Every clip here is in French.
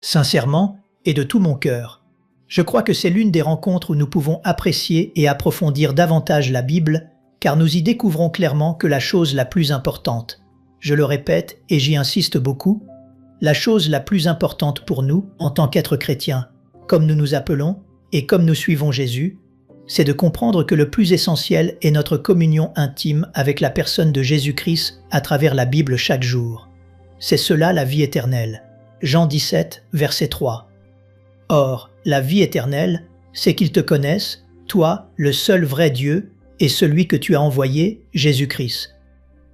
Sincèrement et de tout mon cœur. Je crois que c'est l'une des rencontres où nous pouvons apprécier et approfondir davantage la Bible, car nous y découvrons clairement que la chose la plus importante, je le répète et j'y insiste beaucoup, la chose la plus importante pour nous en tant qu'êtres chrétiens, comme nous nous appelons et comme nous suivons Jésus, c'est de comprendre que le plus essentiel est notre communion intime avec la personne de Jésus-Christ à travers la Bible chaque jour. C'est cela la vie éternelle. Jean 17, verset 3. Or, la vie éternelle, c'est qu'ils te connaissent, toi, le seul vrai Dieu, et celui que tu as envoyé, Jésus-Christ.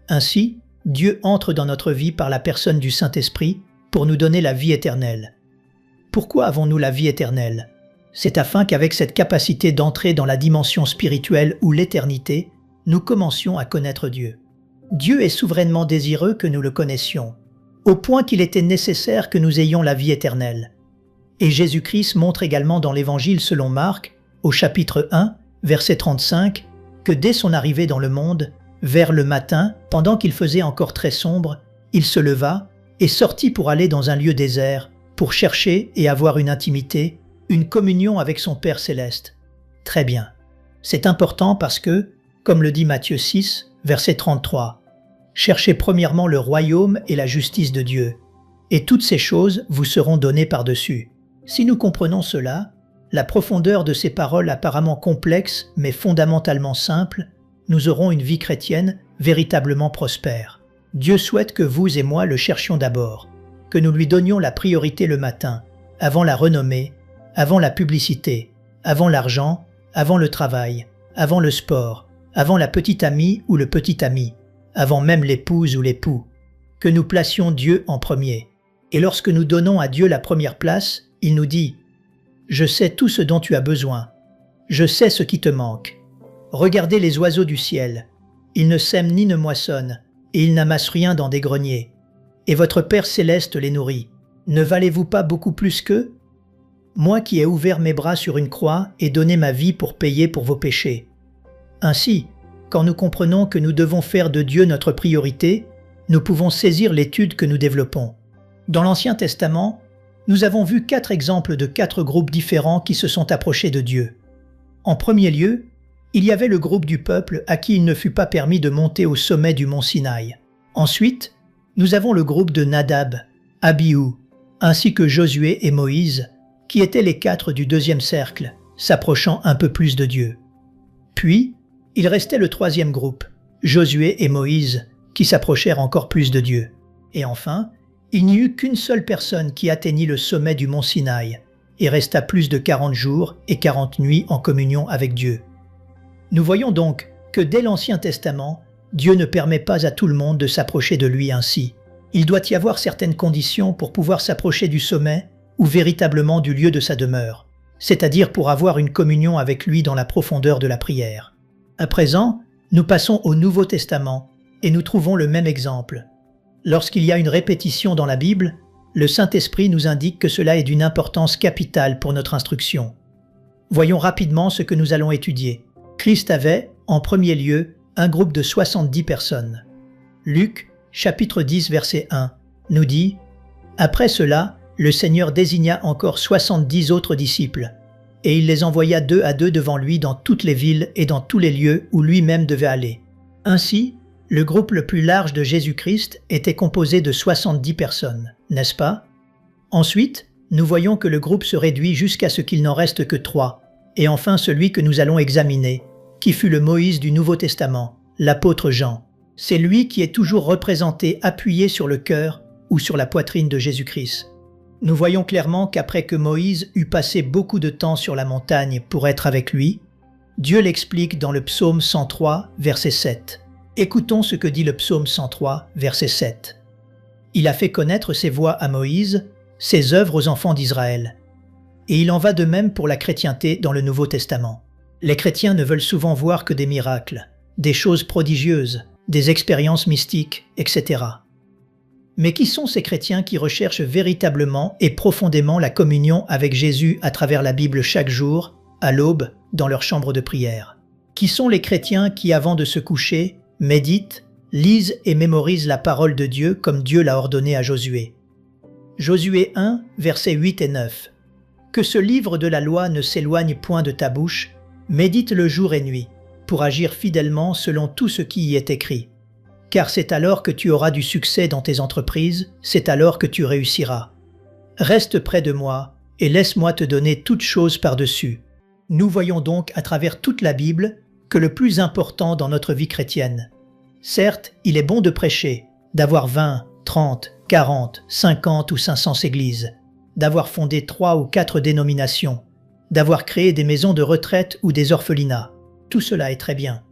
Ainsi, Dieu entre dans notre vie par la personne du Saint-Esprit pour nous donner la vie éternelle. Pourquoi avons-nous la vie éternelle? C'est afin qu'avec cette capacité d'entrer dans la dimension spirituelle ou l'éternité, nous commencions à connaître Dieu. Dieu est souverainement désireux que nous le connaissions, au point qu'il était nécessaire que nous ayons la vie éternelle. Et Jésus-Christ montre également dans l'Évangile selon Marc, au chapitre 1, verset 35, que dès son arrivée dans le monde, vers le matin, pendant qu'il faisait encore très sombre, il se leva et sortit pour aller dans un lieu désert, pour chercher et avoir une intimité, une communion avec son Père céleste. Très bien. C'est important parce que, comme le dit Matthieu 6, verset 33, « Cherchez premièrement le royaume et la justice de Dieu, et toutes ces choses vous seront données par-dessus. » Si nous comprenons cela, la profondeur de ces paroles apparemment complexes mais fondamentalement simples, nous aurons une vie chrétienne véritablement prospère. Dieu souhaite que vous et moi le cherchions d'abord, que nous lui donnions la priorité le matin, avant la renommée, avant la publicité, avant l'argent, avant le travail, avant le sport, avant la petite amie ou le petit ami, avant même l'épouse ou l'époux, que nous placions Dieu en premier. Et lorsque nous donnons à Dieu la première place, il nous dit « Je sais tout ce dont tu as besoin. Je sais ce qui te manque. Regardez les oiseaux du ciel. Ils ne sèment ni ne moissonnent, et ils n'amassent rien dans des greniers. Et votre Père céleste les nourrit. Ne valez-vous pas beaucoup plus qu'eux? Moi qui ai ouvert mes bras sur une croix et donné ma vie pour payer pour vos péchés. » Ainsi, quand nous comprenons que nous devons faire de Dieu notre priorité, nous pouvons saisir l'étude que nous développons. Dans l'Ancien Testament, nous avons vu 4 exemples de 4 groupes différents qui se sont approchés de Dieu. En premier lieu, il y avait le groupe du peuple à qui il ne fut pas permis de monter au sommet du mont Sinaï. Ensuite, nous avons le groupe de Nadab, Abihu, ainsi que Josué et Moïse, qui étaient les 4 du deuxième cercle, s'approchant un peu plus de Dieu. Puis, il restait le troisième groupe, Josué et Moïse, qui s'approchèrent encore plus de Dieu. Et enfin, il n'y eut qu'une seule personne qui atteignit le sommet du mont Sinaï et resta plus de 40 jours et 40 nuits en communion avec Dieu. Nous voyons donc que dès l'Ancien Testament, Dieu ne permet pas à tout le monde de s'approcher de lui ainsi. Il doit y avoir certaines conditions pour pouvoir s'approcher du sommet ou véritablement du lieu de sa demeure, c'est-à-dire pour avoir une communion avec lui dans la profondeur de la prière. À présent, nous passons au Nouveau Testament et nous trouvons le même exemple. Lorsqu'il y a une répétition dans la Bible, le Saint-Esprit nous indique que cela est d'une importance capitale pour notre instruction. Voyons rapidement ce que nous allons étudier. Christ avait, en premier lieu, un groupe de 70 personnes. Luc, chapitre 10, verset 1, nous dit « Après cela, le Seigneur désigna encore 70 autres disciples, et il les envoya 2 à 2 devant lui dans toutes les villes et dans tous les lieux où lui-même devait aller. Ainsi, le groupe le plus large de Jésus-Christ était composé de 70 personnes, n'est-ce pas? Ensuite, nous voyons que le groupe se réduit jusqu'à ce qu'il n'en reste que 3, et enfin celui que nous allons examiner, qui fut le Moïse du Nouveau Testament, l'apôtre Jean. C'est lui qui est toujours représenté appuyé sur le cœur ou sur la poitrine de Jésus-Christ. Nous voyons clairement qu'après que Moïse eut passé beaucoup de temps sur la montagne pour être avec lui, Dieu l'explique dans le psaume 103, verset 7. Écoutons ce que dit le psaume 103, verset 7. « Il a fait connaître ses voies à Moïse, ses œuvres aux enfants d'Israël. » Et il en va de même pour la chrétienté dans le Nouveau Testament. Les chrétiens ne veulent souvent voir que des miracles, des choses prodigieuses, des expériences mystiques, etc. Mais qui sont ces chrétiens qui recherchent véritablement et profondément la communion avec Jésus à travers la Bible chaque jour, à l'aube, dans leur chambre de prière? Qui sont les chrétiens qui, avant de se coucher, méditent, lisent et mémorisent la parole de Dieu comme Dieu l'a ordonné à Josué? Josué 1, versets 8 et 9. Que ce livre de la loi ne s'éloigne point de ta bouche, médite-le jour et nuit, pour agir fidèlement selon tout ce qui y est écrit. Car c'est alors que tu auras du succès dans tes entreprises, c'est alors que tu réussiras. Reste près de moi, et laisse-moi te donner toutes choses par-dessus. Nous voyons donc à travers toute la Bible que le plus important dans notre vie chrétienne. Certes, il est bon de prêcher, d'avoir 20, 30, 40, 50 ou 500 églises, d'avoir fondé 3 ou 4 dénominations, d'avoir créé des maisons de retraite ou des orphelinats. Tout cela est très bien.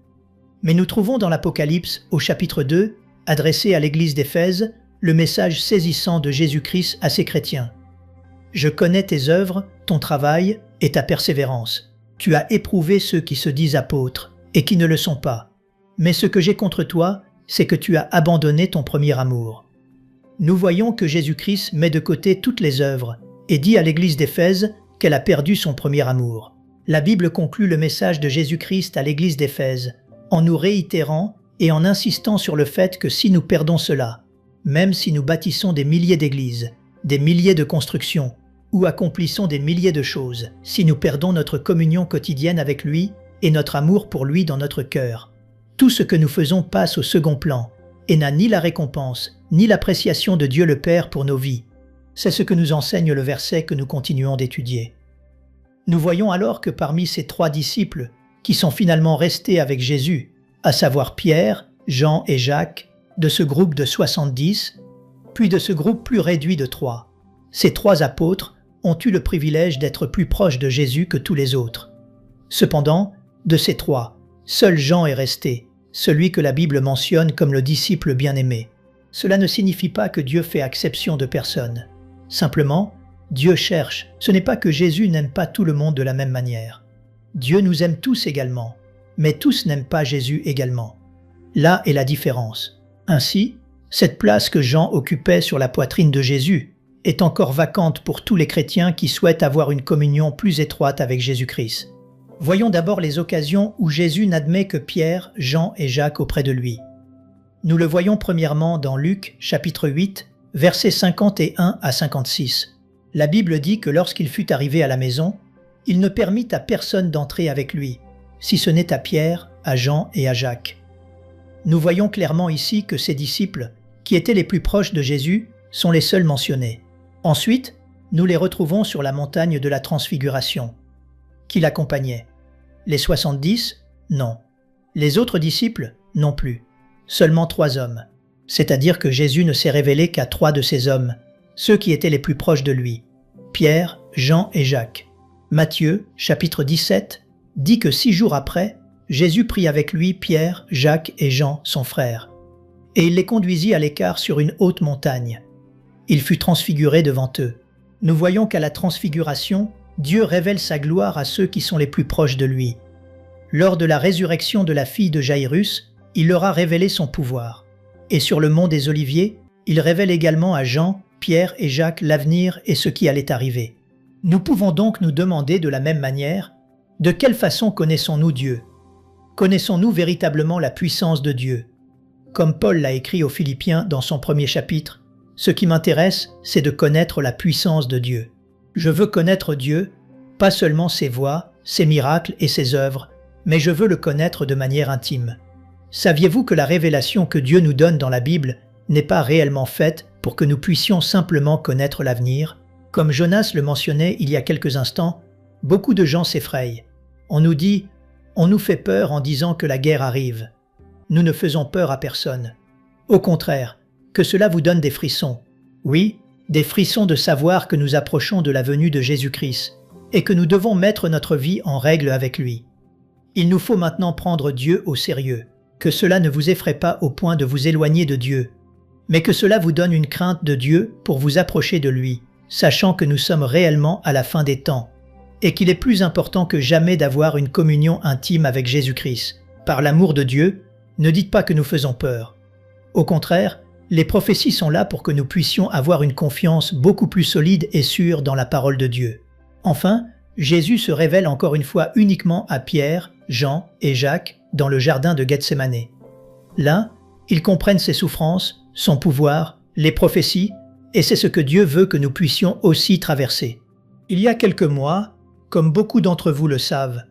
Mais nous trouvons dans l'Apocalypse, au chapitre 2, adressé à l'église d'Éphèse, le message saisissant de Jésus-Christ à ses chrétiens. « Je connais tes œuvres, ton travail et ta persévérance. Tu as éprouvé ceux qui se disent apôtres et qui ne le sont pas. Mais ce que j'ai contre toi, c'est que tu as abandonné ton premier amour. » Nous voyons que Jésus-Christ met de côté toutes les œuvres et dit à l'église d'Éphèse qu'elle a perdu son premier amour. La Bible conclut le message de Jésus-Christ à l'église d'Éphèse en nous réitérant et en insistant sur le fait que si nous perdons cela, même si nous bâtissons des milliers d'églises, des milliers de constructions, ou accomplissons des milliers de choses, si nous perdons notre communion quotidienne avec lui et notre amour pour lui dans notre cœur, tout ce que nous faisons passe au second plan et n'a ni la récompense, ni l'appréciation de Dieu le Père pour nos vies. C'est ce que nous enseigne le verset que nous continuons d'étudier. Nous voyons alors que parmi ces 3 disciples, qui sont finalement restés avec Jésus, à savoir Pierre, Jean et Jacques, de ce groupe de 70, puis de ce groupe plus réduit de 3. Ces 3 apôtres ont eu le privilège d'être plus proches de Jésus que tous les autres. Cependant, de ces 3, seul Jean est resté, celui que la Bible mentionne comme le disciple bien-aimé. Cela ne signifie pas que Dieu fait exception de personne. Simplement, Dieu cherche. Ce n'est pas que Jésus n'aime pas tout le monde de la même manière. Dieu nous aime tous également, mais tous n'aiment pas Jésus également. Là est la différence. Ainsi, cette place que Jean occupait sur la poitrine de Jésus est encore vacante pour tous les chrétiens qui souhaitent avoir une communion plus étroite avec Jésus-Christ. Voyons d'abord les occasions où Jésus n'admet que Pierre, Jean et Jacques auprès de lui. Nous le voyons premièrement dans Luc, chapitre 8, versets 51 à 56. La Bible dit que lorsqu'il fut arrivé à la maison, il ne permit à personne d'entrer avec lui, si ce n'est à Pierre, à Jean et à Jacques. Nous voyons clairement ici que ces disciples, qui étaient les plus proches de Jésus, sont les seuls mentionnés. Ensuite, nous les retrouvons sur la montagne de la Transfiguration. Qui l'accompagnait? Les 70? Non. Les autres disciples? Non plus. Seulement 3 hommes. C'est-à-dire que Jésus ne s'est révélé qu'à 3 de ces hommes, ceux qui étaient les plus proches de lui, Pierre, Jean et Jacques. Matthieu, chapitre 17, dit que 6 jours après, Jésus prit avec lui Pierre, Jacques et Jean, son frère, et il les conduisit à l'écart sur une haute montagne. Il fut transfiguré devant eux. Nous voyons qu'à la transfiguration, Dieu révèle sa gloire à ceux qui sont les plus proches de lui. Lors de la résurrection de la fille de Jaïrus, il leur a révélé son pouvoir. Et sur le mont des Oliviers, il révèle également à Jean, Pierre et Jacques l'avenir et ce qui allait arriver. Nous pouvons donc nous demander de la même manière, de quelle façon connaissons-nous Dieu? Connaissons-nous véritablement la puissance de Dieu? Comme Paul l'a écrit aux Philippiens dans son premier chapitre, ce qui m'intéresse, c'est de connaître la puissance de Dieu. Je veux connaître Dieu, pas seulement ses voies, ses miracles et ses œuvres, mais je veux le connaître de manière intime. Saviez-vous que la révélation que Dieu nous donne dans la Bible n'est pas réellement faite pour que nous puissions simplement connaître l'avenir? Comme Jonas le mentionnait il y a quelques instants, beaucoup de gens s'effrayent. On nous dit, on nous fait peur en disant que la guerre arrive. Nous ne faisons peur à personne. Au contraire, que cela vous donne des frissons. Oui, des frissons de savoir que nous approchons de la venue de Jésus-Christ et que nous devons mettre notre vie en règle avec lui. Il nous faut maintenant prendre Dieu au sérieux, que cela ne vous effraie pas au point de vous éloigner de Dieu, mais que cela vous donne une crainte de Dieu pour vous approcher de lui, sachant que nous sommes réellement à la fin des temps, et qu'il est plus important que jamais d'avoir une communion intime avec Jésus-Christ. Par l'amour de Dieu, ne dites pas que nous faisons peur. Au contraire, les prophéties sont là pour que nous puissions avoir une confiance beaucoup plus solide et sûre dans la parole de Dieu. Enfin, Jésus se révèle encore une fois uniquement à Pierre, Jean et Jacques dans le jardin de Gethsémanée. Là, ils comprennent ses souffrances, son pouvoir, les prophéties, Et c'est ce que Dieu veut que nous puissions aussi traverser. Il y a quelques mois, comme beaucoup d'entre vous le savent,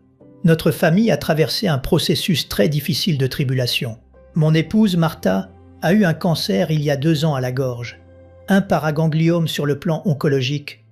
notre famille a traversé un processus très difficile de tribulation. Mon épouse, Martha, a eu un cancer il y a 2 ans à la gorge, un paragangliome sur le plan oncologique,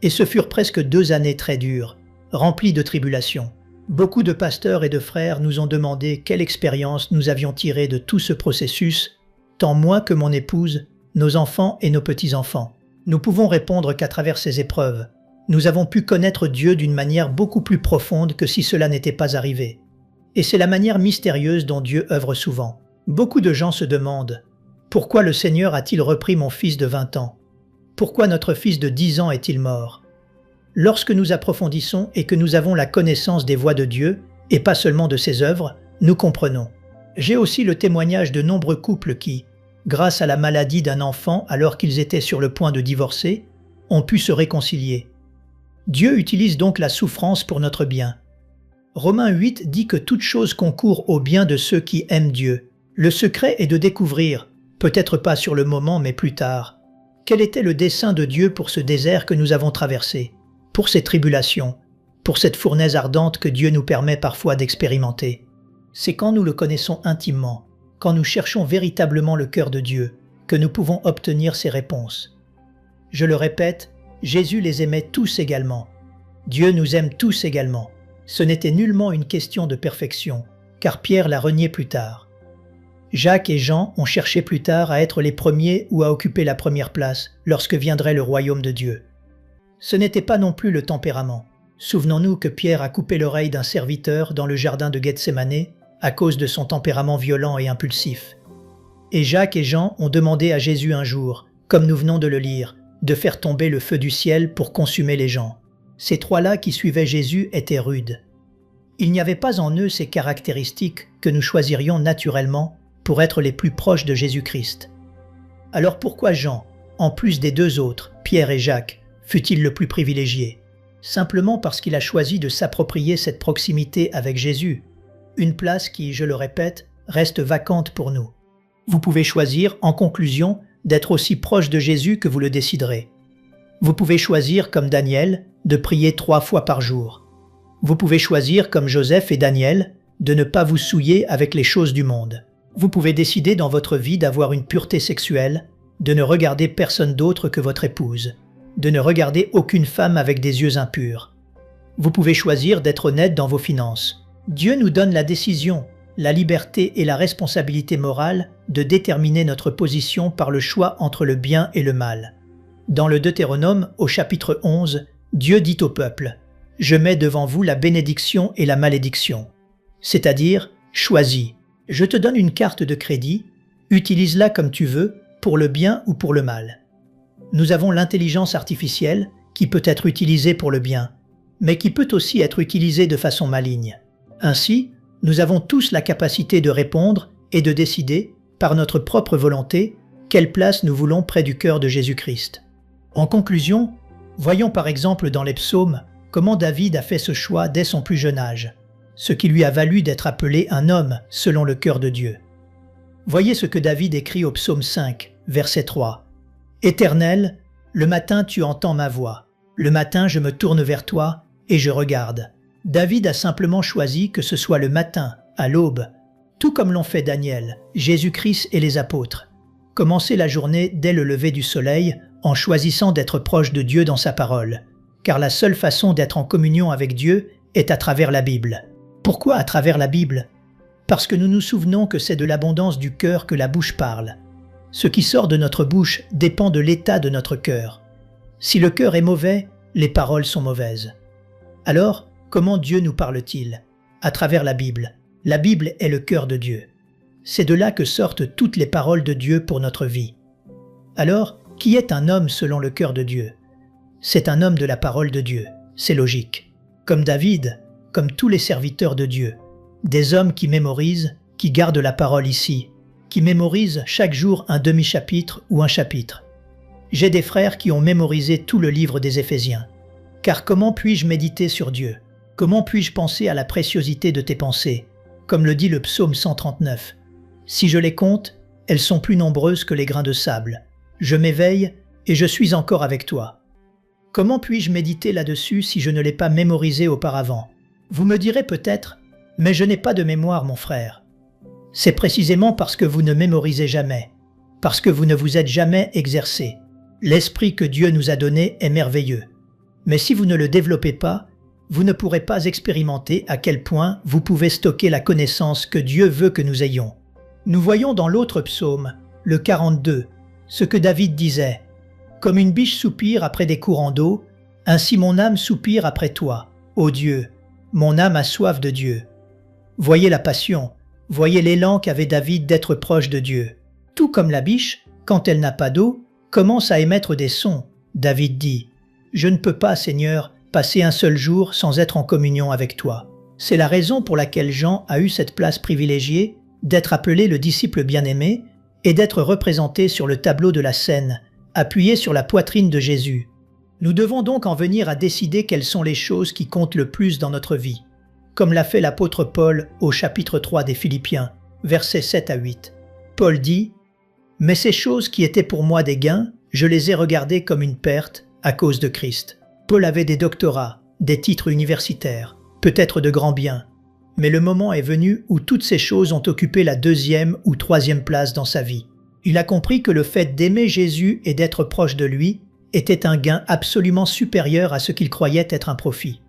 et ce furent presque 2 années très dures, remplies de tribulations. Beaucoup de pasteurs et de frères nous ont demandé quelle expérience nous avions tirée de tout ce processus, tant moi que mon épouse, nos enfants et nos petits-enfants. Nous pouvons répondre qu'à travers ces épreuves, nous avons pu connaître Dieu d'une manière beaucoup plus profonde que si cela n'était pas arrivé. Et c'est la manière mystérieuse dont Dieu œuvre souvent. Beaucoup de gens se demandent « Pourquoi le Seigneur a-t-il repris mon fils de 20 ans? Pourquoi notre fils de 10 ans est-il mort ?» Lorsque nous approfondissons et que nous avons la connaissance des voies de Dieu, et pas seulement de ses œuvres, nous comprenons. J'ai aussi le témoignage de nombreux couples qui, grâce à la maladie d'un enfant alors qu'ils étaient sur le point de divorcer, ont pu se réconcilier. Dieu utilise donc la souffrance pour notre bien. Romains 8 dit que toute chose concourt au bien de ceux qui aiment Dieu. Le secret est de découvrir, peut-être pas sur le moment mais plus tard, quel était le dessein de Dieu pour ce désert que nous avons traversé, pour ces tribulations, pour cette fournaise ardente que Dieu nous permet parfois d'expérimenter. C'est quand nous le connaissons intimement, quand nous cherchons véritablement le cœur de Dieu, que nous pouvons obtenir ces réponses. Je le répète, Jésus les aimait tous également. Dieu nous aime tous également. Ce n'était nullement une question de perfection, car Pierre l'a renié plus tard. Jacques et Jean ont cherché plus tard à être les premiers ou à occuper la première place lorsque viendrait le royaume de Dieu. Ce n'était pas non plus le tempérament. Souvenons-nous que Pierre a coupé l'oreille d'un serviteur dans le jardin de Gethsémanée à cause de son tempérament violent et impulsif. Et Jacques et Jean ont demandé à Jésus un jour, comme nous venons de le lire, de faire tomber le feu du ciel pour consumer les gens. Ces trois-là qui suivaient Jésus étaient rudes. Il n'y avait pas en eux ces caractéristiques que nous choisirions naturellement pour être les plus proches de Jésus-Christ. Alors pourquoi Jean, en plus des 2 autres, Pierre et Jacques, fut-il le plus privilégié? Simplement parce qu'il a choisi de s'approprier cette proximité avec Jésus, une place qui, je le répète, reste vacante pour nous. Vous pouvez choisir, en conclusion, d'être aussi proche de Jésus que vous le déciderez. Vous pouvez choisir, comme Daniel, de prier 3 fois par jour. Vous pouvez choisir, comme Joseph et Daniel, de ne pas vous souiller avec les choses du monde. Vous pouvez décider dans votre vie d'avoir une pureté sexuelle, de ne regarder personne d'autre que votre épouse, de ne regarder aucune femme avec des yeux impurs. Vous pouvez choisir d'être honnête dans vos finances. Dieu nous donne la décision, la liberté et la responsabilité morale de déterminer notre position par le choix entre le bien et le mal. Dans le Deutéronome, au chapitre 11, Dieu dit au peuple « Je mets devant vous la bénédiction et la malédiction », c'est-à-dire « choisis, je te donne une carte de crédit, utilise-la comme tu veux, pour le bien ou pour le mal. » Nous avons l'intelligence artificielle qui peut être utilisée pour le bien, mais qui peut aussi être utilisée de façon maligne. Ainsi, nous avons tous la capacité de répondre et de décider, par notre propre volonté, quelle place nous voulons près du cœur de Jésus-Christ. En conclusion, voyons par exemple dans les psaumes comment David a fait ce choix dès son plus jeune âge, ce qui lui a valu d'être appelé un homme selon le cœur de Dieu. Voyez ce que David écrit au psaume 5, verset 3. « Éternel, le matin tu entends ma voix, le matin je me tourne vers toi et je regarde. » David a simplement choisi que ce soit le matin, à l'aube, tout comme l'ont fait Daniel, Jésus-Christ et les apôtres. Commencer la journée dès le lever du soleil en choisissant d'être proche de Dieu dans sa parole, car la seule façon d'être en communion avec Dieu est à travers la Bible. Pourquoi à travers la Bible? Parce que nous nous souvenons que c'est de l'abondance du cœur que la bouche parle. Ce qui sort de notre bouche dépend de l'état de notre cœur. Si le cœur est mauvais, les paroles sont mauvaises. Alors, comment Dieu nous parle-t-il? À travers la Bible. La Bible est le cœur de Dieu. C'est de là que sortent toutes les paroles de Dieu pour notre vie. Alors, qui est un homme selon le cœur de Dieu? C'est un homme de la parole de Dieu. C'est logique. Comme David, comme tous les serviteurs de Dieu. Des hommes qui mémorisent, qui gardent la parole ici, qui mémorisent chaque jour un demi-chapitre ou un chapitre. J'ai des frères qui ont mémorisé tout le livre des Éphésiens. Car comment puis-je méditer sur Dieu? Comment puis-je penser à la préciosité de tes pensées? Comme le dit le psaume 139. Si je les compte, elles sont plus nombreuses que les grains de sable. Je m'éveille et je suis encore avec toi. Comment puis-je méditer là-dessus si je ne l'ai pas mémorisé auparavant? Vous me direz peut-être, mais je n'ai pas de mémoire, mon frère. C'est précisément parce que vous ne mémorisez jamais, parce que vous ne vous êtes jamais exercé. L'esprit que Dieu nous a donné est merveilleux. Mais si vous ne le développez pas, vous ne pourrez pas expérimenter à quel point vous pouvez stocker la connaissance que Dieu veut que nous ayons. Nous voyons dans l'autre psaume, le 42, ce que David disait. « Comme une biche soupire après des courants d'eau, ainsi mon âme soupire après toi, ô Dieu. Mon âme a soif de Dieu. » Voyez la passion, voyez l'élan qu'avait David d'être proche de Dieu. Tout comme la biche, quand elle n'a pas d'eau, commence à émettre des sons. David dit « Je ne peux pas, Seigneur, passer un seul jour sans être en communion avec toi. » C'est la raison pour laquelle Jean a eu cette place privilégiée d'être appelé le disciple bien-aimé et d'être représenté sur le tableau de la scène, appuyé sur la poitrine de Jésus. Nous devons donc en venir à décider quelles sont les choses qui comptent le plus dans notre vie, comme l'a fait l'apôtre Paul au chapitre 3 des Philippiens, versets 7 à 8. Paul dit « Mais ces choses qui étaient pour moi des gains, je les ai regardées comme une perte à cause de Christ. » Paul avait des doctorats, des titres universitaires, peut-être de grands biens, mais le moment est venu où toutes ces choses ont occupé la 2e ou 3e place dans sa vie. Il a compris que le fait d'aimer Jésus et d'être proche de lui était un gain absolument supérieur à ce qu'il croyait être un profit.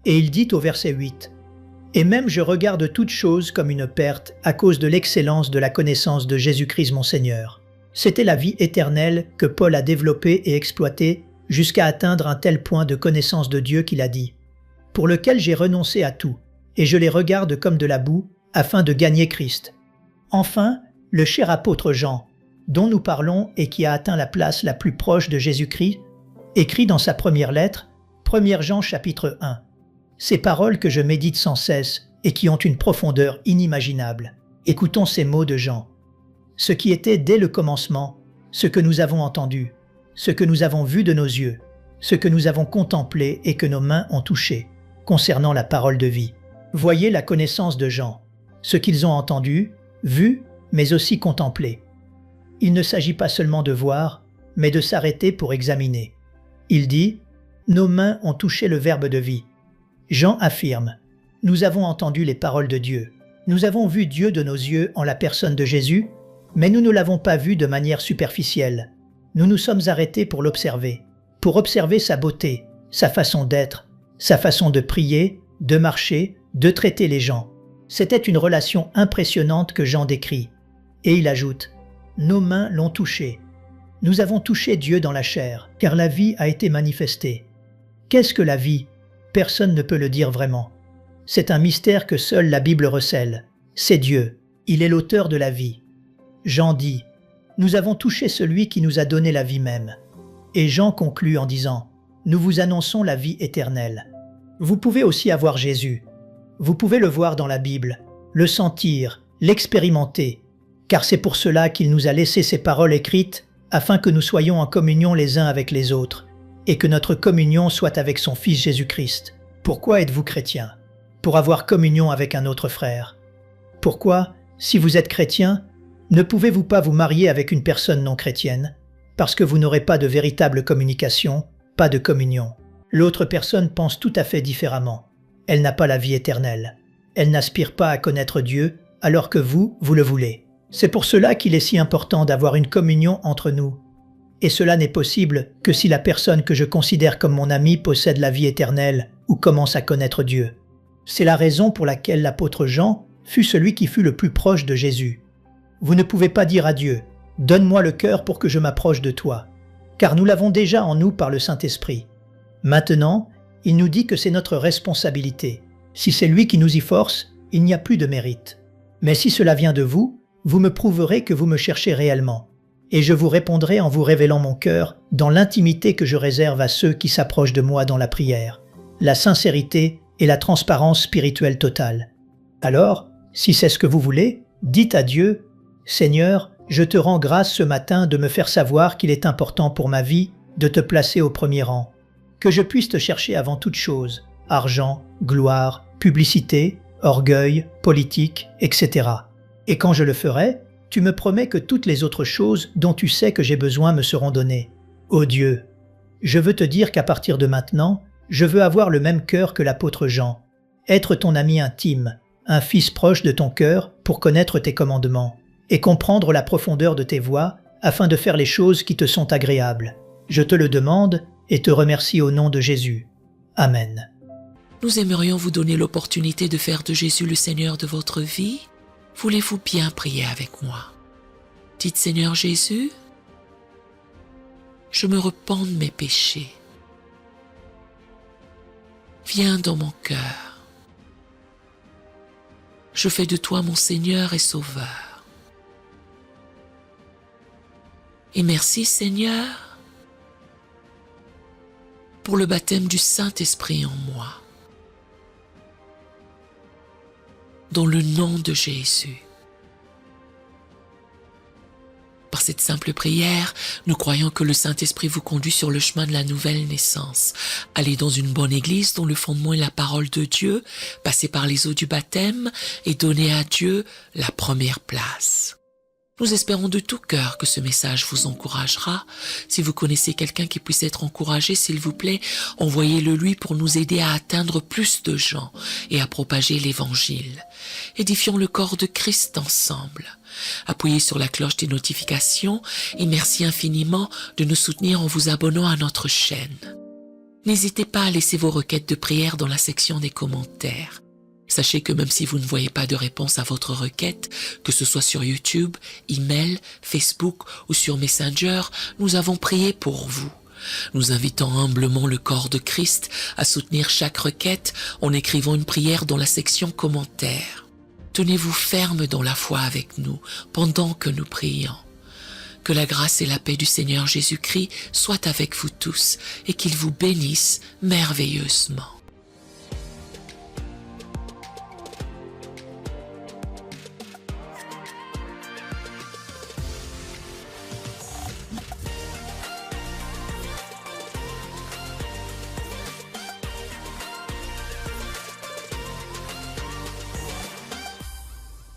Et il dit au verset 8 « Et même je regarde toutes choses comme une perte à cause de l'excellence de la connaissance de Jésus-Christ mon Seigneur. » C'était la vie éternelle que Paul a développée et exploitée jusqu'à atteindre un tel point de connaissance de Dieu qu'il a dit « Pour lequel j'ai renoncé à tout, et je les regarde comme de la boue, afin de gagner Christ. » Enfin, le cher apôtre Jean, dont nous parlons et qui a atteint la place la plus proche de Jésus-Christ, écrit dans sa première lettre, 1 Jean chapitre 1. Ces paroles que je médite sans cesse et qui ont une profondeur inimaginable. Écoutons ces mots de Jean. « Ce qui était dès le commencement, ce que nous avons entendu, ce que nous avons vu de nos yeux, ce que nous avons contemplé et que nos mains ont touché, concernant la parole de vie. » Voyez la connaissance de Jean, ce qu'ils ont entendu, vu, mais aussi contemplé. Il ne s'agit pas seulement de voir, mais de s'arrêter pour examiner. Il dit « Nos mains ont touché le verbe de vie. » Jean affirme « Nous avons entendu les paroles de Dieu. Nous avons vu Dieu de nos yeux en la personne de Jésus, mais nous ne l'avons pas vu de manière superficielle. Nous nous sommes arrêtés pour l'observer, pour observer sa beauté, sa façon d'être, sa façon de prier, de marcher, de traiter les gens. C'était une relation impressionnante que Jean décrit. Et il ajoute « Nos mains l'ont touché. Nous avons touché Dieu dans la chair, car la vie a été manifestée. » Qu'est-ce que la vie? Personne ne peut le dire vraiment. C'est un mystère que seule la Bible recèle. C'est Dieu. Il est l'auteur de la vie. Jean dit « Nous avons touché celui qui nous a donné la vie même. » Et Jean conclut en disant « Nous vous annonçons la vie éternelle. » Vous pouvez aussi avoir Jésus. Vous pouvez le voir dans la Bible, le sentir, l'expérimenter, car c'est pour cela qu'il nous a laissé ces paroles écrites afin que nous soyons en communion les uns avec les autres et que notre communion soit avec son Fils Jésus-Christ. Pourquoi êtes-vous chrétien? Pour avoir communion avec un autre frère. Pourquoi, si vous êtes chrétien, ne pouvez-vous pas vous marier avec une personne non chrétienne? Parce que vous n'aurez pas de véritable communication, pas de communion. L'autre personne pense tout à fait différemment. Elle n'a pas la vie éternelle. Elle n'aspire pas à connaître Dieu, alors que vous le voulez. C'est pour cela qu'il est si important d'avoir une communion entre nous. Et cela n'est possible que si la personne que je considère comme mon ami possède la vie éternelle ou commence à connaître Dieu. C'est la raison pour laquelle l'apôtre Jean fut celui qui fut le plus proche de Jésus. Vous ne pouvez pas dire à Dieu « Donne-moi le cœur pour que je m'approche de toi », car nous l'avons déjà en nous par le Saint-Esprit. Maintenant, il nous dit que c'est notre responsabilité. Si c'est lui qui nous y force, il n'y a plus de mérite. Mais si cela vient de vous, vous me prouverez que vous me cherchez réellement. Et je vous répondrai en vous révélant mon cœur dans l'intimité que je réserve à ceux qui s'approchent de moi dans la prière, la sincérité et la transparence spirituelle totale. Alors, si c'est ce que vous voulez, dites à Dieu « Seigneur, je te rends grâce ce matin de me faire savoir qu'il est important pour ma vie de te placer au premier rang. Que je puisse te chercher avant toute chose, argent, gloire, publicité, orgueil, politique, etc. Et quand je le ferai, tu me promets que toutes les autres choses dont tu sais que j'ai besoin me seront données. Ô Dieu, je veux te dire qu'à partir de maintenant, je veux avoir le même cœur que l'apôtre Jean, être ton ami intime, un fils proche de ton cœur pour connaître tes commandements et comprendre la profondeur de tes voies afin de faire les choses qui te sont agréables. Je te le demande et te remercie au nom de Jésus. Amen. Nous aimerions vous donner l'opportunité de faire de Jésus le Seigneur de votre vie. Voulez-vous bien prier avec moi? Dites: Seigneur Jésus, je me repens de mes péchés. Viens dans mon cœur. Je fais de toi mon Seigneur et Sauveur. Et merci Seigneur pour le baptême du Saint-Esprit en moi. Dans le nom de Jésus. Par cette simple prière, nous croyons que le Saint-Esprit vous conduit sur le chemin de la nouvelle naissance. Allez dans une bonne église dont le fondement est la parole de Dieu, passez par les eaux du baptême et donnez à Dieu la première place. Nous espérons de tout cœur que ce message vous encouragera. Si vous connaissez quelqu'un qui puisse être encouragé, s'il vous plaît, envoyez-le lui pour nous aider à atteindre plus de gens et à propager l'Évangile. Édifions le corps de Christ ensemble. Appuyez sur la cloche des notifications et merci infiniment de nous soutenir en vous abonnant à notre chaîne. N'hésitez pas à laisser vos requêtes de prière dans la section des commentaires. Sachez que même si vous ne voyez pas de réponse à votre requête, que ce soit sur YouTube, email, Facebook ou sur Messenger, nous avons prié pour vous. Nous invitons humblement le corps de Christ à soutenir chaque requête en écrivant une prière dans la section commentaires. Tenez-vous ferme dans la foi avec nous pendant que nous prions. Que la grâce et la paix du Seigneur Jésus-Christ soient avec vous tous et qu'il vous bénisse merveilleusement.